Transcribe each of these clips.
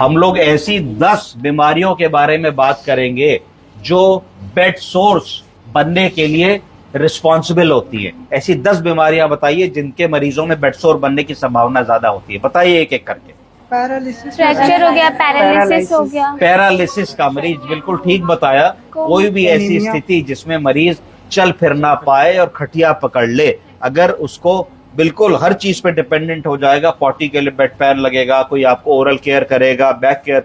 हम लोग ऐसी 10 बीमारियों के बारे में बात करेंगे जो बेड सोर्स बनने के लिए रिस्पॉन्सिबल होती है। ऐसी 10 बीमारियां बताइए जिनके मरीजों में बेड सोर बनने की संभावना ज्यादा होती है। बताइए एक एक करके। पैरालिसिस, फ्रैक्चर हो गया, पैरालिसिस हो गया। पैरालिसिस का मरीज, बिल्कुल ठीक बताया। कोई भी ऐसी स्थिति जिसमें मरीज चल फिर ना पाए और खटिया पकड़ ले, अगर उसको बिल्कुल हर चीज पे डिपेंडेंट हो जाएगा, पॉटी के लिए बेड पैन लगेगा, कोई आपको ओरल केयर करेगा, बैक केयर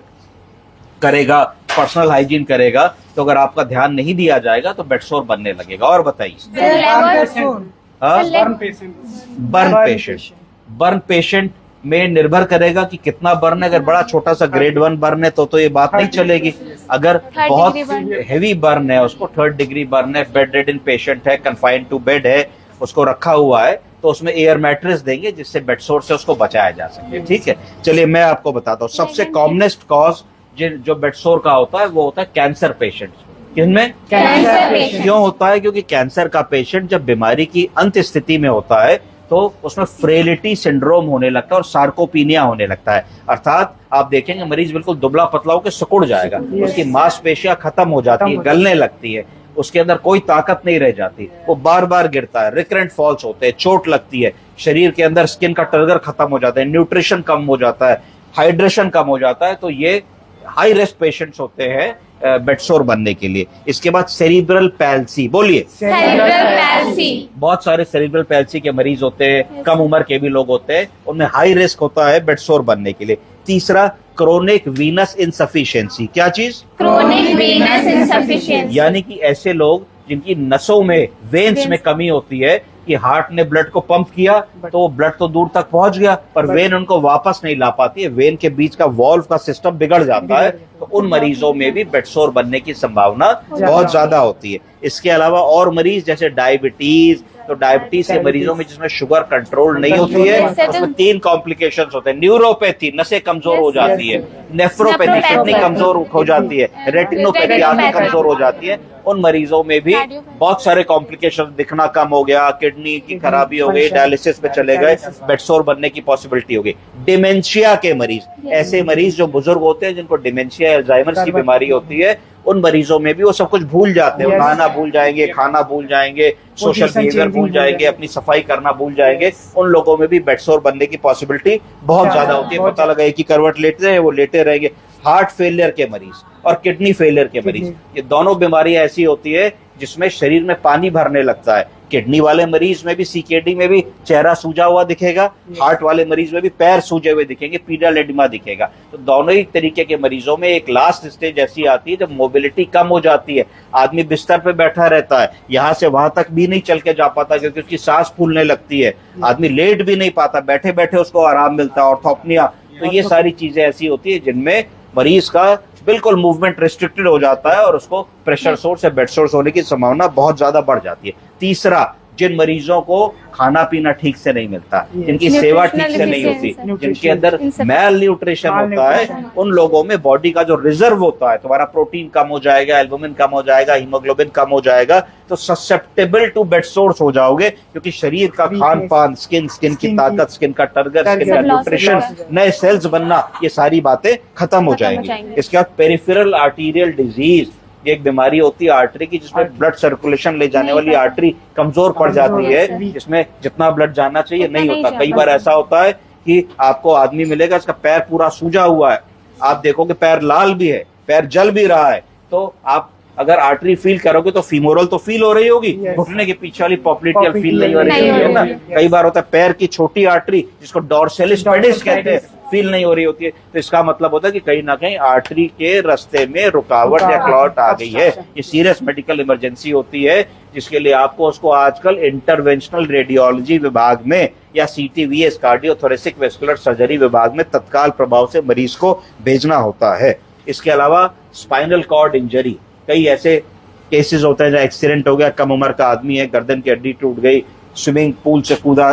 करेगा, पर्सनल हाइजीन करेगा, तो अगर आपका ध्यान नहीं दिया जाएगा तो बेड सोर बनने लगेगा। और बताइए। बर्न पेशेंट में निर्भर करेगा कि कितना बर्न है। अगर बड़ा छोटा सा ग्रेड 1 बर्न है तो ये बात नहीं चलेगी। अगर बहुत हेवी बर्न है, उसको 3rd डिग्री बर्न है, बेड रिडन पेशेंट है, कन्फाइंड टू बेड है, उसको रखा हुआ है, तो उसमें एयर मैट्रेस देंगे जिससे बेड सोर से उसको बचाया जा सके। ठीक है, चलिए मैं आपको बताता हूँ। सबसे कॉमनेस्ट कॉज जो बेड सोर का होता है वो होता है कैंसर पेशेंट। किनमें? Cancer patient. क्यों होता है? क्योंकि कैंसर का पेशेंट जब बीमारी की अंत स्थिति में होता है तो उसमें फ्रेलिटी सिंड्रोम होने लगता है और सार्कोपीनिया होने लगता है। अर्थात आप देखेंगे मरीज बिल्कुल दुबला पतला होकर सिकुड़ जाएगा, उसकी मांसपेशियां खत्म हो जाती है, गलने लगती है, उसके अंदर कोई ताकत नहीं रह जाती, वो बार बार गिरता है, रिकरेंट फॉल्स होते हैं, चोट लगती है, शरीर के अंदर स्किन का टर्गर खत्म हो जाता है, न्यूट्रिशन कम हो जाता है, हाइड्रेशन कम हो जाता है। तो ये हाई रिस्क पेशेंट्स होते हैं बेड सोर बनने के लिए। इसके बाद सेरिब्रल पैल्सी, बोलिए। Cerebral palsy. बहुत सारे सेरिब्रल पैल्सी के मरीज होते हैं, कम उम्र के भी लोग होते हैं, उनमें हाई रिस्क होता है बेड सोर बनने के लिए। तीसरा, क्रोनिक वीनस इनसफिशिएंसी। क्या चीज? क्रोनिक वीनस इनसफिशिएंसी, यानी कि ऐसे लोग जिनकी नसों में, वेन्स में कमी होती है कि हार्ट ने ब्लड को पंप किया तो ब्लड तो दूर तक पहुंच गया पर वेन उनको वापस नहीं ला पाती है, वेन के बीच का वॉल्व का सिस्टम बिगड़ जाता है, तो उन मरीजों में भी बेड सोर बनने की संभावना बहुत ज्यादा होती है। इसके अलावा और मरीज जैसे डायबिटीज, तो डायबिटीज के मरीजों में जिसमें शुगर कंट्रोल नहीं होती है उसमें 3 कॉम्प्लिकेशंस होते हैं। न्यूरोपैथी, नसें कमजोर हो जाती है, नेफ्रोपैथी, किडनी कमजोर हो जाती है, रेटिनोपैथी, आंखें कमजोर हो जाती है। उन मरीजों में भी बहुत सारे कॉम्प्लिकेशन, दिखना कम हो गया, किडनी की खराबी हो गई, डायलिसिस पे चले गए, बेड सोर बनने की पॉसिबिलिटी हो गई। डिमेंशिया के मरीज, ऐसे मरीज जो बुजुर्ग होते हैं जिनको डिमेंशिया, अल्जाइमर की बीमारी होती है, उन मरीजों में भी वो सब कुछ भूल जाते हैं, नहाना भूल जाएंगे, खाना भूल जाएंगे, सोशल बिहेवियर भूल जाएंगे, अपनी सफाई करना भूल जाएंगे। उन लोगों में भी बेड सोर बनने की पॉसिबिलिटी बहुत ज्यादा होती है। पता लगा कि करवट लेटे हैं, वो लेटे रहेंगे। हार्ट फेलियर के मरीज और किडनी फेलियर के मरीज, ये दोनों बीमारियां ऐसी होती है जिसमें शरीर में पानी भरने लगता है। किडनी वाले मरीज में भी, सीकेडी में भी चेहरा सूजा हुआ दिखेगा, हार्ट वाले मरीज में भी पैर सूजे हुए दिखेंगे, पीडल एडिमा दिखेगा। तो दोनों ही तरीके के मरीजों में एक लास्ट स्टेज ऐसी आती है जब मोबिलिटी कम हो जाती है, आदमी बिस्तर पे बैठा रहता है, यहां से वहां तक भी नहीं चल के जा पाता क्योंकि उसकी सांस फूलने लगती है, आदमी लेट भी नहीं पाता, बैठे बैठे उसको आराम मिलता है, ऑर्थोपनिया। तो ये सारी चीजें ऐसी होती है जिनमें मरीज का बिल्कुल मूवमेंट रिस्ट्रिक्टेड हो जाता है और उसको प्रेशर सोर्स या बेड सोर्स होने की संभावना बहुत ज्यादा बढ़ जाती है। तीसरा, जिन मरीजों को खाना पीना ठीक से नहीं मिलता, जिनकी सेवा ठीक से नहीं होती, जिनके अंदर मैल न्यूट्रिशन होता है, उन लोगों में बॉडी का जो रिजर्व होता है, तुम्हारा प्रोटीन कम हो जाएगा, एल्बुमिन कम हो जाएगा, हीमोग्लोबिन कम हो जाएगा, तो ससेप्टेबल टू बेड सोर्स हो जाओगे क्योंकि शरीर का खान पान, स्किन की ताकत, स्किन का टर्गर, स्किन का न्यूट्रिशन, नए सेल्स बनना, ये सारी बातें खत्म हो जाएंगी। इसके बाद पेरिफेरल आर्टीरियल डिजीज, ये एक बीमारी होती है आर्टरी की जिसमें ब्लड सर्कुलेशन ले जाने वाली आर्टरी कमजोर पड़ जाती है, जिसमें जितना ब्लड जाना चाहिए नहीं होता। कई बार ऐसा होता है कि आपको आदमी मिलेगा इसका पैर पूरा सूजा हुआ है, आप देखोगे पैर लाल भी है, पैर जल भी रहा है, तो आप अगर आर्टरी फील करोगे तो फीमोरल तो फील हो रही होगी, घुटने के पीछे वाली पॉप्लिटियल फील नहीं हो रही होगी, है ना। कई बार होता है पैर की छोटी आर्टरी जिसको डॉर्सेलिस पेडिस कहते हैं, फील नहीं हो रही होती है, तो इसका मतलब होता है कि कहीं ना कहीं आर्टरी के रास्ते में रुकावट या क्लॉट आ गई है। ये सीरियस मेडिकल इमरजेंसी होती है जिसके लिए आपको उसको आजकल इंटरवेंशनल रेडियोलॉजी विभाग में या CTVS कार्डियोथोरेसिक वेस्कुलर सर्जरी विभाग में तत्काल प्रभाव से मरीज को भेजना होता है। इसके अलावा स्पाइनल कॉर्ड इंजरी, कई ऐसे केसेस होते हैं जहाँ एक्सीडेंट हो गया, कम उम्र का आदमी है, गर्दन की हड्डी टूट गई, स्विमिंग पूल से कूदा,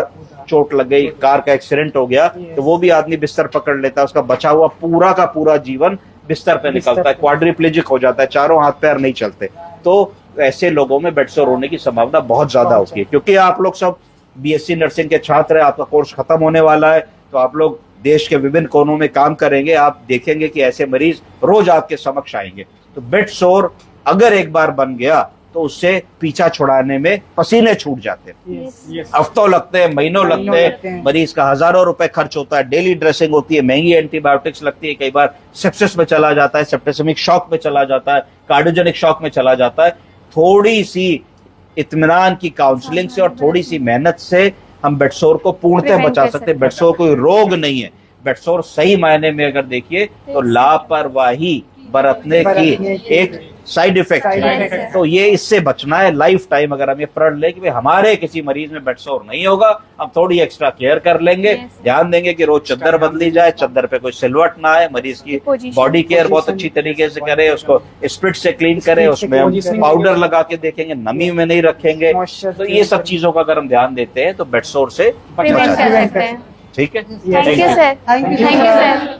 चोट लग गई, कार का एक्सीडेंट हो गया, तो वो भी आदमी बिस्तर पकड़ लेता है, उसका बचा हुआ पूरा का पूरा जीवन बिस्तर पे निकलता है, क्वाड्रिप्लेजिक हो जाता है, चारों हाथ पैर नहीं चलते। तो ऐसे लोगों में बेड सोर होने की संभावना बहुत ज्यादा होती है। क्योंकि आप लोग सब BSc नर्सिंग के छात्र हैं, आपका कोर्स खत्म होने वाला है, तो आप लोग देश के विभिन्न कोनों में काम करेंगे, आप देखेंगे कि ऐसे मरीज रोज आपके समक्ष आएंगे। तो बेड सोर अगर एक बार बन गया तो उससे पीछा छुड़ाने में पसीने छूट जाते हैं, हफ्तों लगते हैं, महीनों लगते हैं, मरीज का हजारों रुपए खर्च होता है, डेली ड्रेसिंग होती है, महंगी एंटीबायोटिक्स लगती है, कई बार सेप्सिस में चला जाता है, सेप्टिसेमिक शॉक में चला जाता है, कार्डियोजेनिक शॉक में चला जाता है। थोड़ी सी इत्मीनान की काउंसलिंग से और थोड़ी सी मेहनत से हम बेडसोर को पूर्णतः बचा सकते हैं। बेडसोर कोई रोग नहीं है, बेडसोर सही मायने में अगर देखिए तो लापरवाही बरतने की एक साइड इफेक्ट है। तो ये इससे बचना है लाइफ टाइम। अगर हम ये प्रण ले कि भाई हमारे किसी मरीज में बेडसोर नहीं होगा, हम थोड़ी एक्स्ट्रा केयर कर लेंगे, ध्यान देंगे कि रोज चद्दर बदली जाए, चद्दर पे कोई सिलवट ना आए, मरीज की बॉडी केयर बहुत अच्छी तरीके से करें, उसको स्प्रिट से क्लीन करें, उसमें हम पाउडर लगा के देखेंगे, नमी में नहीं रखेंगे। तो ये सब चीजों का अगर हम ध्यान देते हैं तो बेडसोर से प्रिवेंट कर सकते हैं। ठीक है। Thank you sir, thank you sir.